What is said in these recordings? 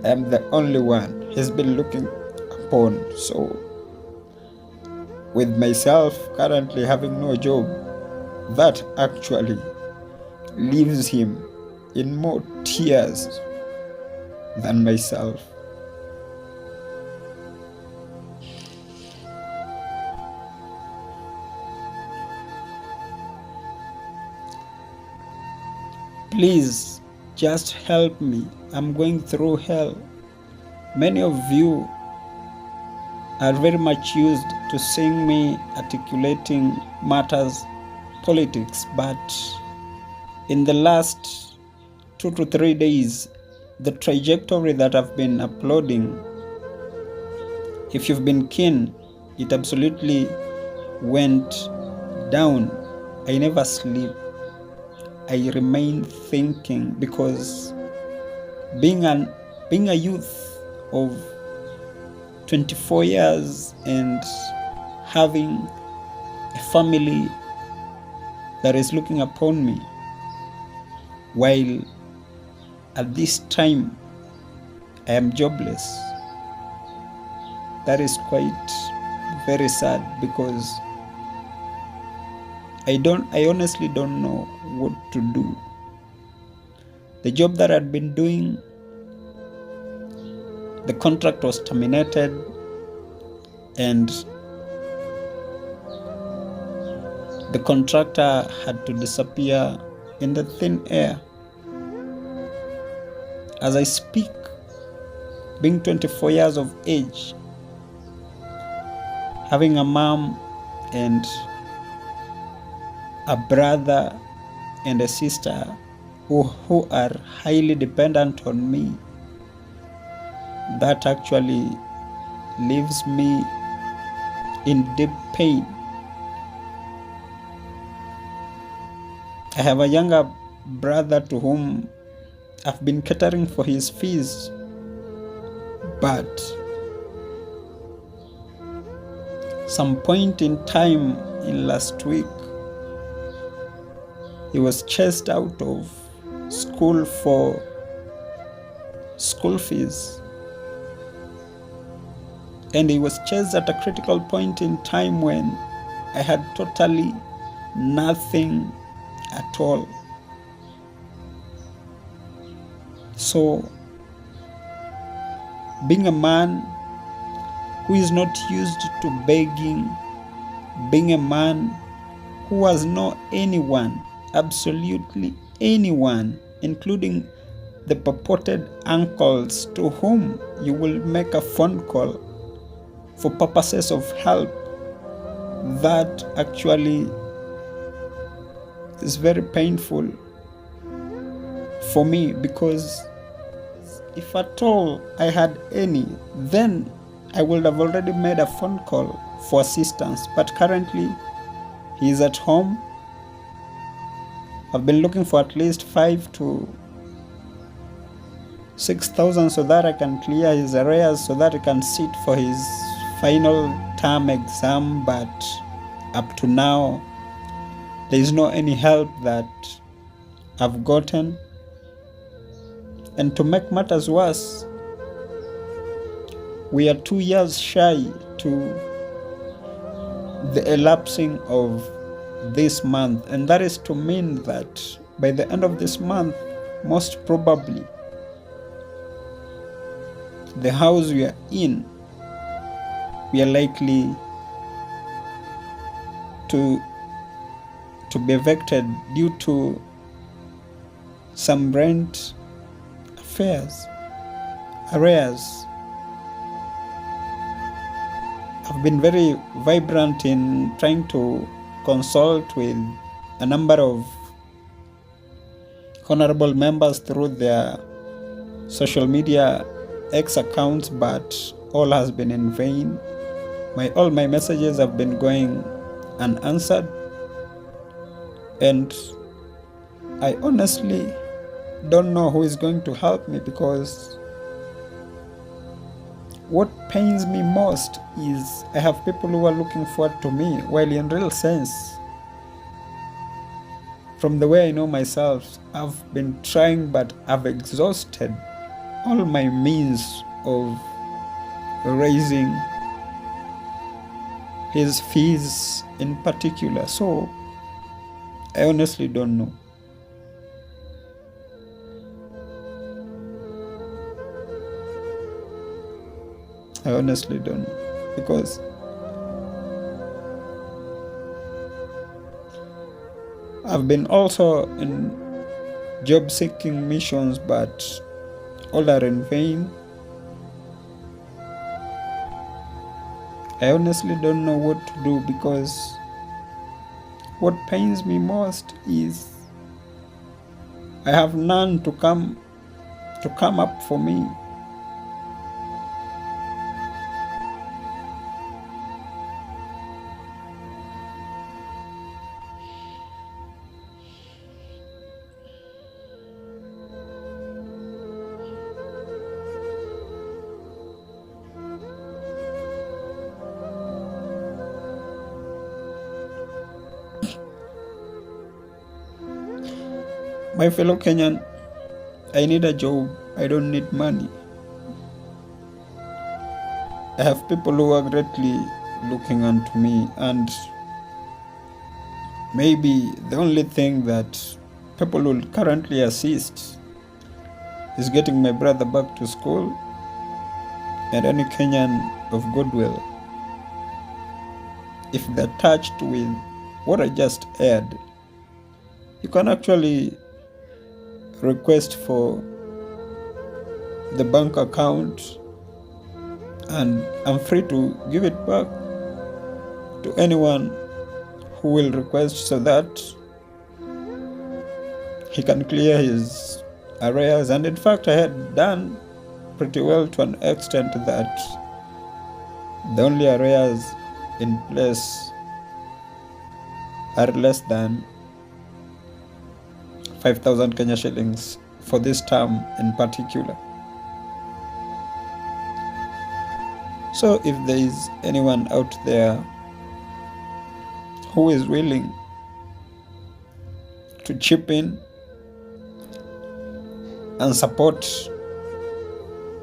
I am the only one he's been looking upon. So, with myself currently having no job, that actually leaves him in more tears than myself. Please, just help me. I'm going through hell. Many of you are very much used to seeing me articulating matters, politics, but in the last 2 to 3 days, the trajectory that I've been uploading, if you've been keen, it absolutely went down. I never sleep. I remain thinking, because being a youth of 24 years and having a family that is looking upon me, while at this time I am jobless, that is quite very sad, because I honestly don't know what to do. The job that I'd been doing, the contract was terminated, and the contractor had to disappear in the thin air. As I speak, being 24 years of age, having a mom and a brother and a sister who are highly dependent on me, that actually leaves me in deep pain. I have a younger brother to whom I've been catering for his fees, but some point in time in last week, he was chased out of school for school fees. And he was chased at a critical point in time when I had totally nothing at all. So, being a man who is not used to begging, being a man who has known anyone, absolutely anyone, including the purported uncles to whom you will make a phone call for purposes of help, that actually is very painful for me, because if at all I had any, then I would have already made a phone call for assistance. But currently, he is at home. I've been looking for at least 5,000 to 6,000 so that I can clear his arrears, so that he can sit for his final term exam. But up to now, there is no any help that I've gotten. And to make matters worse, we are 2 years shy to the elapsing of this month, and that is to mean that by the end of this month, most probably, the house we are in, we are likely to be evicted due to some rent arrears. I've been very vibrant in trying to consult with a number of honorable members through their social media X accounts, but all has been in vain. All my messages have been going unanswered, and I honestly don't know who is going to help me, because what pains me most is I have people who are looking forward to me, while in real sense, from the way I know myself, I've been trying, but I've exhausted all my means of raising his fees in particular. So I honestly don't know. I honestly don't know, because I've been also in job seeking missions, but all are in vain. I honestly don't know what to do, because what pains me most is I have none to come up for me. My fellow Kenyan, I need a job. I don't need money. I have people who are greatly looking unto me, and maybe the only thing that people will currently assist is getting my brother back to school, and any Kenyan of goodwill, if they're touched with what I just aired, you can actually request for the bank account, and I'm free to give it back to anyone who will request, so that he can clear his arrears. And in fact, I had done pretty well to an extent that the only arrears in place are less than 5,000 Kenya shillings for this term in particular. So if there is anyone out there who is willing to chip in and support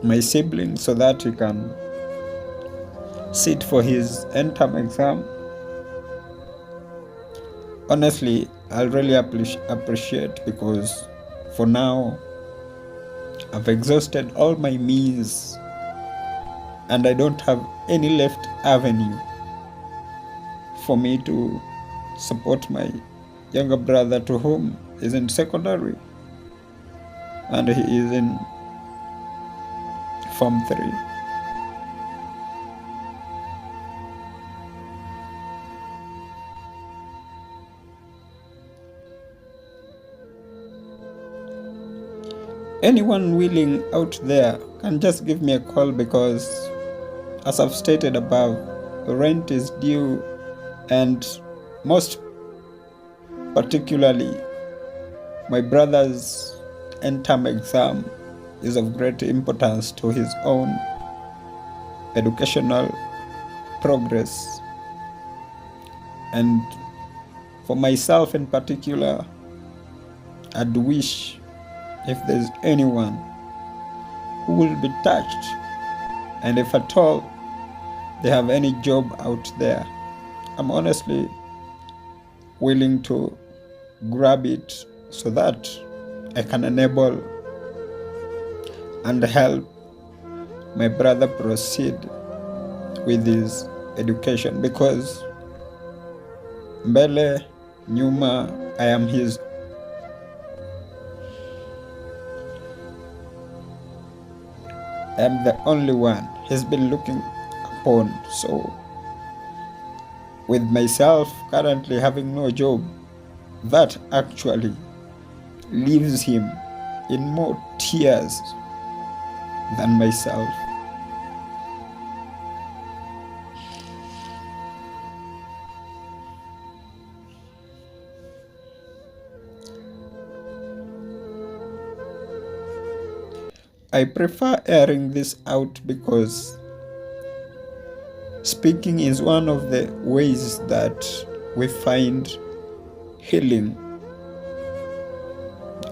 my sibling so that he can sit for his end term exam, honestly, I'll really appreciate, because for now I've exhausted all my means and I don't have any left avenue for me to support my younger brother, to whom is in secondary and he is in Form 3. Anyone willing out there can just give me a call, because as I've stated above, rent is due, and most particularly my brother's end-term exam is of great importance to his own educational progress. And for myself in particular, I'd wish if there's anyone who will be touched, and if at all they have any job out there, I'm honestly willing to grab it so that I can enable and help my brother proceed with his education, because mbele nyuma, I am his. I am the only one he's been looking upon. So with myself currently having no job, that actually leaves him in more tears than myself. I prefer airing this out, because speaking is one of the ways that we find healing.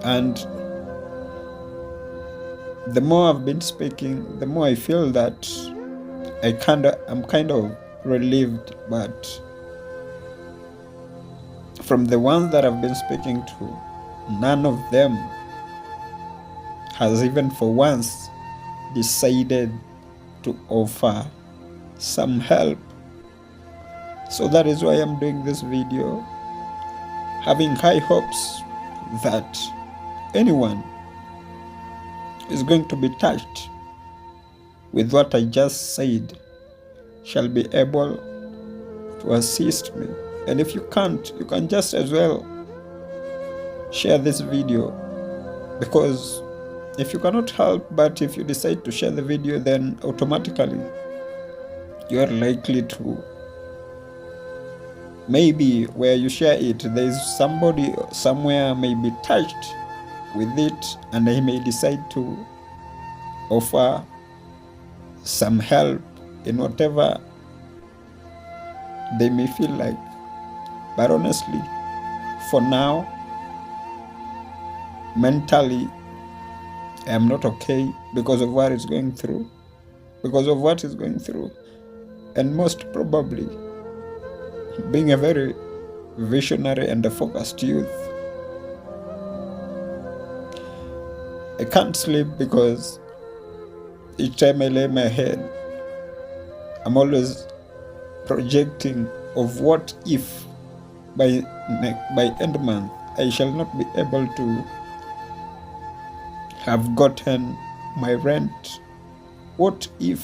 And the more I've been speaking, the more I feel that I'm kind of relieved, but from the ones that I've been speaking to, none of them has even for once decided to offer some help. So that is why I'm doing this video, having high hopes that anyone is going to be touched with what I just said shall be able to assist me. And if you can't, you can just as well share this video, because if you cannot help, but if you decide to share the video, then automatically you are likely to, maybe where you share it, there's somebody somewhere may be touched with it, and they may decide to offer some help in whatever they may feel like. But honestly, for now, mentally, I am not okay because of what it's going through. And most probably, being a very visionary and a focused youth, I can't sleep because each time I lay my head, I'm always projecting of what if by end month I shall not be able to have gotten my rent. What is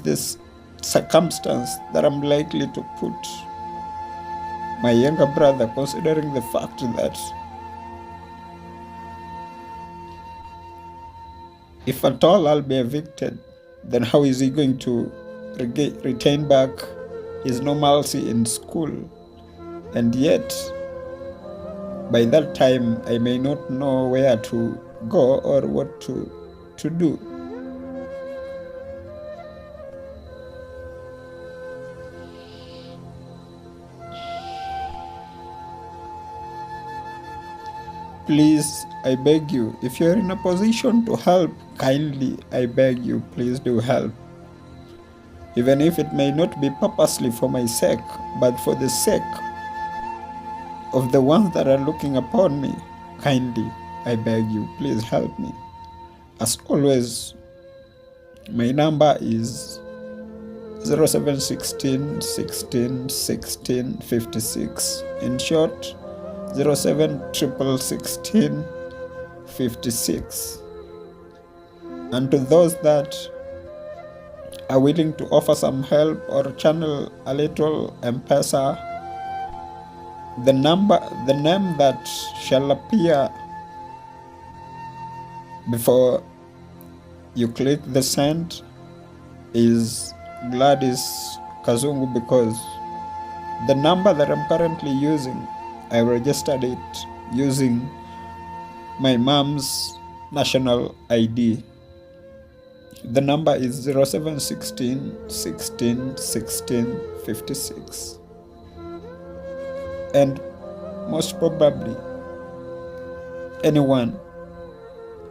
this circumstance that I'm likely to put my younger brother, considering the fact that if at all I'll be evicted, then how is he going to retain back his normalcy in school? And yet, by that time, I may not know where to go or what to do. Please, I beg you, if you're in a position to help, kindly, I beg you, please do help. Even if it may not be purposely for my sake, but for the sake of the ones that are looking upon me, kindly, I beg you, please help me. As always, my number is 0716 16 16 56. In short, 0716 56. And to those that are willing to offer some help or channel a little M-Pesa, the name that shall appear before you click the send is Gladys Kazungu, because the number that I'm currently using, I registered it using my mom's national ID. The number is 0716 16 16 56. And most probably, anyone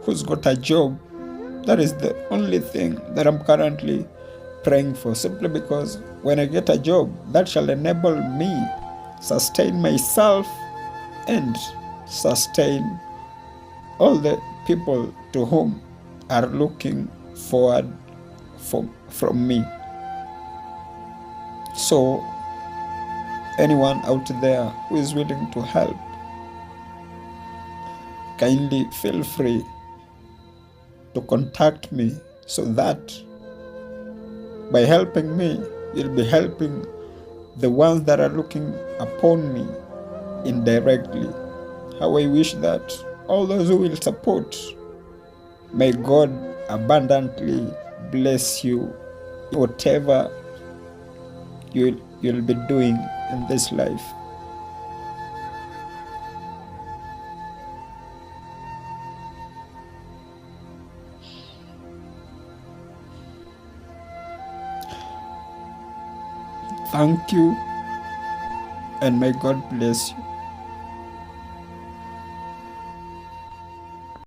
who's got a job, that is the only thing that I'm currently praying for, simply because when I get a job, that shall enable me sustain myself and sustain all the people to whom are looking forward from me. So anyone out there who is willing to help, kindly feel free to contact me, so that by helping me, you'll be helping the ones that are looking upon me indirectly. How I wish that all those who will support, may God abundantly bless you, whatever you'll be doing in this life. Thank you, and may God bless you.